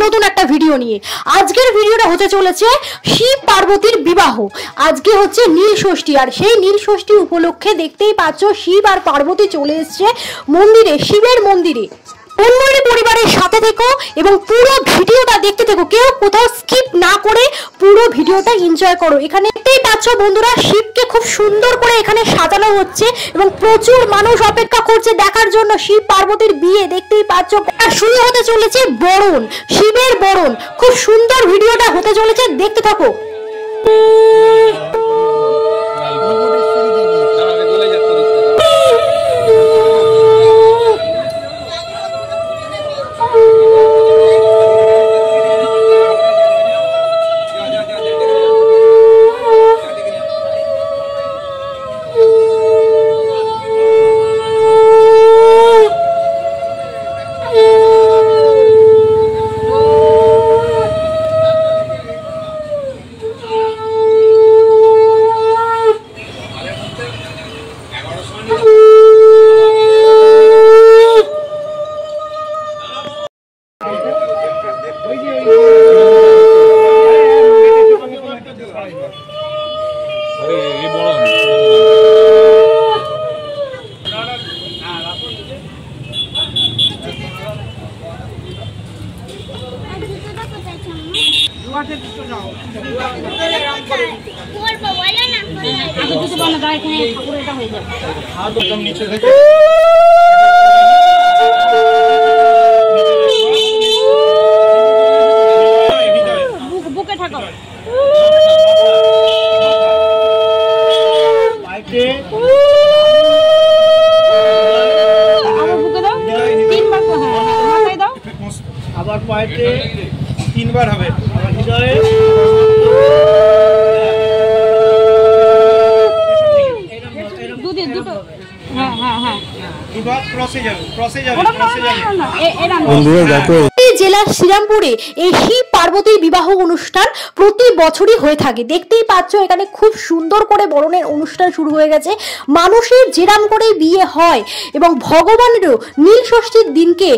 নতুন একটা ভিডিও নিয়ে। আজকের ভিডিওটা হতে চলেছে শিব পার্বতীর বিবাহ। আজকে হচ্ছে নীল ষষ্ঠী, আর সেই নীল ষষ্ঠী উপলক্ষে দেখতেই পাচ্ছ শিব আর পার্বতী চলে এসছে মন্দিরে, শিবের মন্দিরে। অন্যের পরিবারের সাথে থেকো এবং পুরো ভিডিওটা দেখতে থেকো, কেউ কোথাও স্কিপ না করে পুরো ভিডিওটা এনজয় করো। এখানে দেখতেই পাচ্ছ বন্ধুরা, শিবকে খুব সুন্দর করে এখানে সাজানো হচ্ছে এবং প্রচুর মানুষ অপেক্ষা করছে দেখার জন্য শিব পার্বতীর বিয়ে। দেখতেই পাচ্ছ আর শুরু হতে চলেছে বরণ, শিবের বরণ। খুব সুন্দর ভিডিওটা হতে চলেছে, দেখতে থাকো। আবার পায়েতে তিনবার হবে, আবার হৃদয়ে দুটো। হ্যাঁ হ্যাঁ হ্যাঁ, এবার ক্রসে যাবে, ক্রসে যাবে, ক্রসে যাবে। বন্ধুরা দেখো, জেলার শ্রীরামপুরে এই শিব পার্বতীর বিবাহ অনুষ্ঠান প্রতি বছরই হয়ে থাকে। দেখতেই পাচ্ছ এখানে খুব সুন্দর করে বরণের অনুষ্ঠান শুরু হয়ে গেছে। মানুষের যেরাম করে বিয়ে হয় এবং ভগবানেরও নীল ষষ্ঠীর দিনকে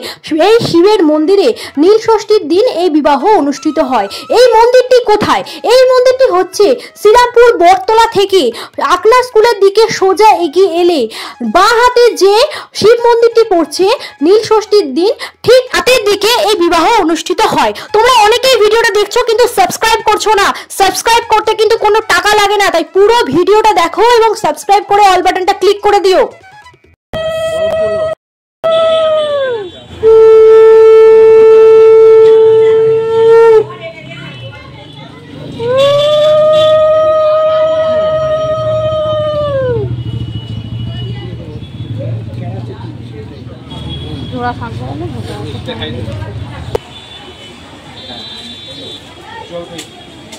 এই শিবের মন্দিরে নীল ষষ্ঠীর দিন এই বিবাহ অনুষ্ঠিত হয়। এই মন্দিরটি কোথায়? এই মন্দিরটি হচ্ছে শ্রীরামপুর বটতলা থেকে আকলা স্কুলের দিকে সোজা এগিয়ে এলে বাঁ হাতে যে শিব মন্দিরটি পড়ছে, নীল ষষ্ঠীর দিন ঠিক হাতের দিকে এই বিবাহ অনুষ্ঠিত হয়। তোমরা অনেকেই ভিডিওটা দেখছো কিন্তু সাবস্ক্রাইব করছো না। সাবস্ক্রাইব করতে কিন্তু কোনো টাকা লাগে না, তাই পুরো ভিডিওটা দেখো এবং সাবস্ক্রাইব করে অল বাটনটা ক্লিক করে দিও।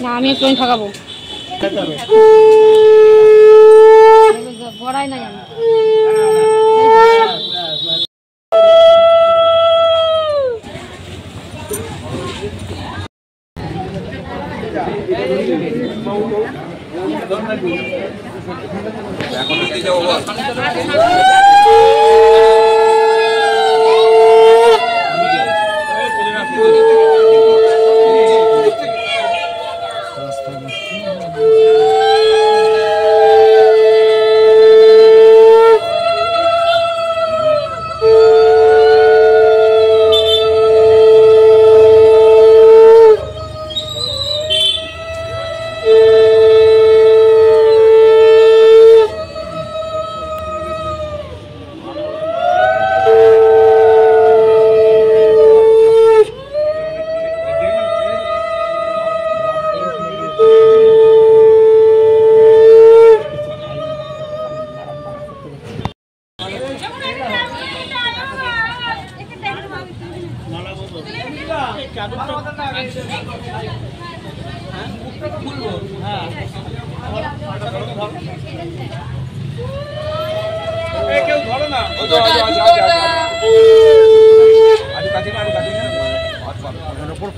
না আমি একটু থাকাবো, ভরাই নাই আমি।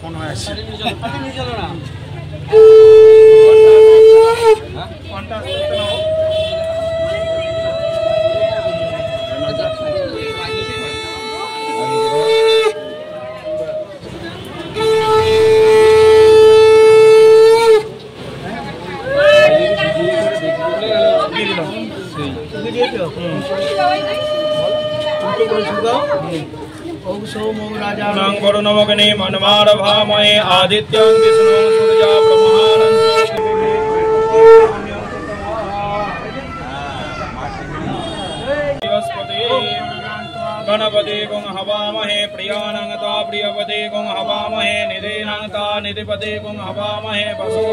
ফোন হয়ে আসছে। सोमो राजा नंग वरुणमग्ने मनमारभामहे आदित्यं विष्णु सूर्या गणपति गुं हवामहे प्रियानंगता प्रियपति गुं हवामहे निधिनंगता निधिपति गुं हवामहे वसो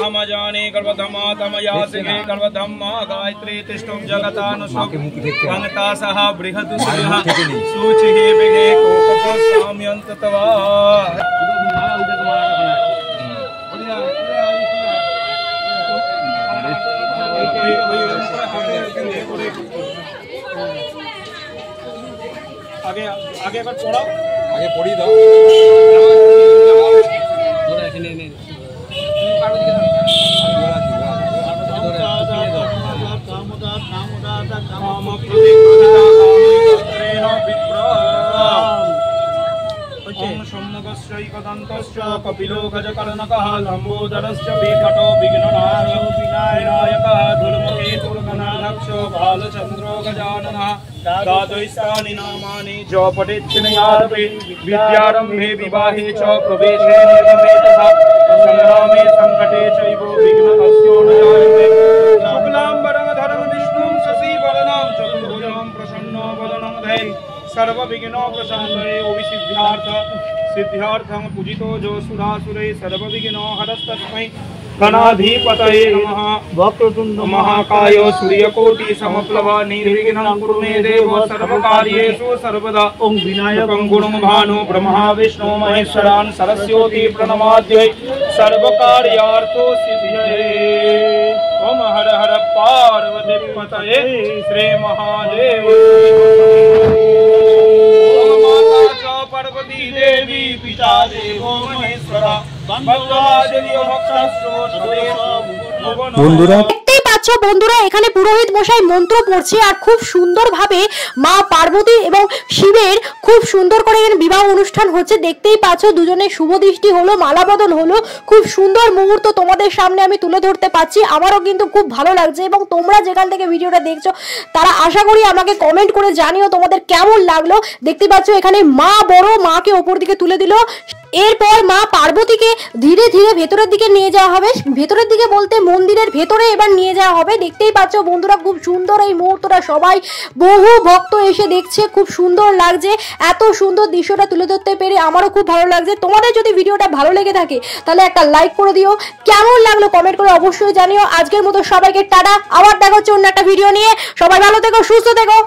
हम जाने कल्पधमा तमयासिके कल्पधम्मा गायत्री तिष्ठुं जगतानुसंगता सह बृहत् सूचिः विगे कोपसाम्यन्ततवा आगे आगे अगर पढ़ो आगे पढ़ी दो कपिलो गजकर्णकः लंबोदरश्च विकटो विघ्ननाशो विनायकः धूलमुखेतुर्गणाध्यक्षो बालचन्द्रो गजाननः द्वादशानि नामानि च पठेच्छिनयारभे विद्यारम्भे विवाहे च प्रवेशे निर्गमे तथा संग्रामे संकटे चैव विघ्नकस्यो न जायते शुक्लाम्बरधरं विष्णुं शशिवर्णं चतुर्भुजं प्रसन्नो वदनं ध्यायेत् सर्वविघ्नो प्रशान्तये सिद्ध्यार्थं पूजितो जो सुरासुरे सर्वविघ्नो हरस्तस्मै गणाधिपतये नमः। वक्रतुण्ड महाकाय सूर्यकोटि समप्रभा निर्विघ्नं कुरु मे देव सर्वकार्येषु सर्वदा। ओं विनायकं गुरुं भानु ब्रह्मा विष्णु महेश्वरान् सरस्वती प्रणमाद्यै सर्वकार्यार्थो सिद्धये। ओम हर हर पार्वती पतये श्री महादेव। पार्वती देवी पिता देवो महेश्वरा বন্ধুরা দেখতেই পাচ্ছ বন্ধুরা এখানে পুরোহিত মশাই মন্ত্র পড়ছে আর খুব সুন্দরভাবে মা পার্বতী এবং শিবের খুব সুন্দর করে বিবাহ অনুষ্ঠান হচ্ছে। দেখতেই পাচ্ছ দুজনের শুভ দৃষ্টি হলো, মালা বদল হলো, খুব সুন্দর মুহূর্ত তোমাদের সামনে আমি তুলে ধরতে পারছি। আমারও কিন্তু খুব ভালো লাগছে এবং তোমরা যেখান থেকে ভিডিওটা দেখছো তারা আশা করি আমাকে কমেন্ট করে জানিও তোমাদের কেমন লাগলো। দেখতে পাচ্ছ এখানে মা বড় মাকে ওপর দিকে তুলে দিল, এরপর মা পার্বতীকে ধীরে ধীরে ভেতরের দিকে নিয়ে যাওয়া হবে। ভেতরের দিকে বলতে মন্দিরের ভেতরে এবার নিয়ে যাওয়া হবে। দেখতেই পাচ্ছ বন্ধুরা খুব সুন্দর এই মুহূর্তটা, সবাই বহু ভক্ত এসে দেখছে, খুব সুন্দর লাগছে। এত সুন্দর দৃশ্যটা তুলে ধরতে পেরে আমারও খুব ভালো লাগছে। তোমাদের যদি ভিডিওটা ভালো লেগে থাকে তাহলে একটা লাইক করে দিও, কেমন লাগলো কমেন্ট করে অবশ্যই জানিও। আজকের মতো সবাইকে টাটা, আবার দেখা হচ্ছে অন্য একটা ভিডিও নিয়ে। সবাই ভালো থেকো, সুস্থ থেকো।